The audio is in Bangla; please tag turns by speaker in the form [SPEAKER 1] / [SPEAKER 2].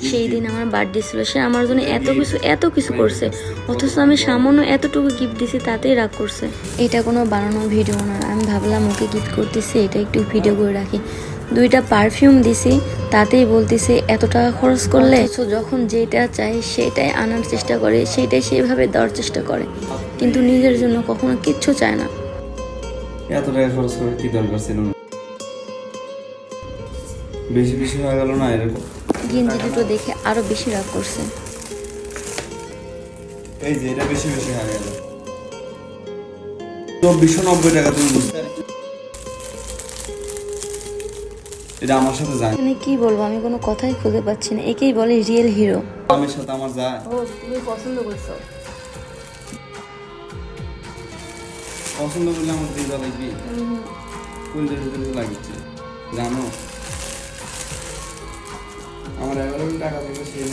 [SPEAKER 1] সেই দিন আমার বার্থডে ছিল, সে আমার জন্য এত কিছু করছে, অথচ আমি সামান্য এতটুকু গিফট দিছি তাতেই রাগ করছে। এটা কোনো বানানো ভিডিও না, আমি ভাবলাম ওকে গিফট করতেছি, এটা একটু ভিডিও করে রাখি। 2টা পারফিউম দিছি, তাতেই বলতেছে এত টাকা খরচ করলে। যখন যেটা চাই সেটাই আনার চেষ্টা করে, সেটাই সেইভাবে দেওয়ার চেষ্টা করে, কিন্তু নিজের জন্য কখনো কিচ্ছু চায় না।
[SPEAKER 2] এত টাকা খরচ করে কি দরকার ছিল? বেশি বেশি হয়ে গেল না এরকম?
[SPEAKER 1] গেঞ্জি দুটো দেখে আরো বেশি রাগ করছে।
[SPEAKER 2] এই যে এটা বেশি বেশি হয়ে গেল। 2490 টাকা তুমি বুঝতে, এটা আমার সাথে যায়।
[SPEAKER 1] মানে কি বলবো, আমি কোনো কথাই খুঁজে পাচ্ছি না। একেই বলে রিয়েল হিরো।
[SPEAKER 2] আমার সাথে আমার যায়।
[SPEAKER 1] ও তুমি পছন্দ করছো?
[SPEAKER 2] পছন্দ করলে আমার দিদা লাগবে, কোন দিকে লাগছে জানো? আমার 11 টাকা থেকে সেই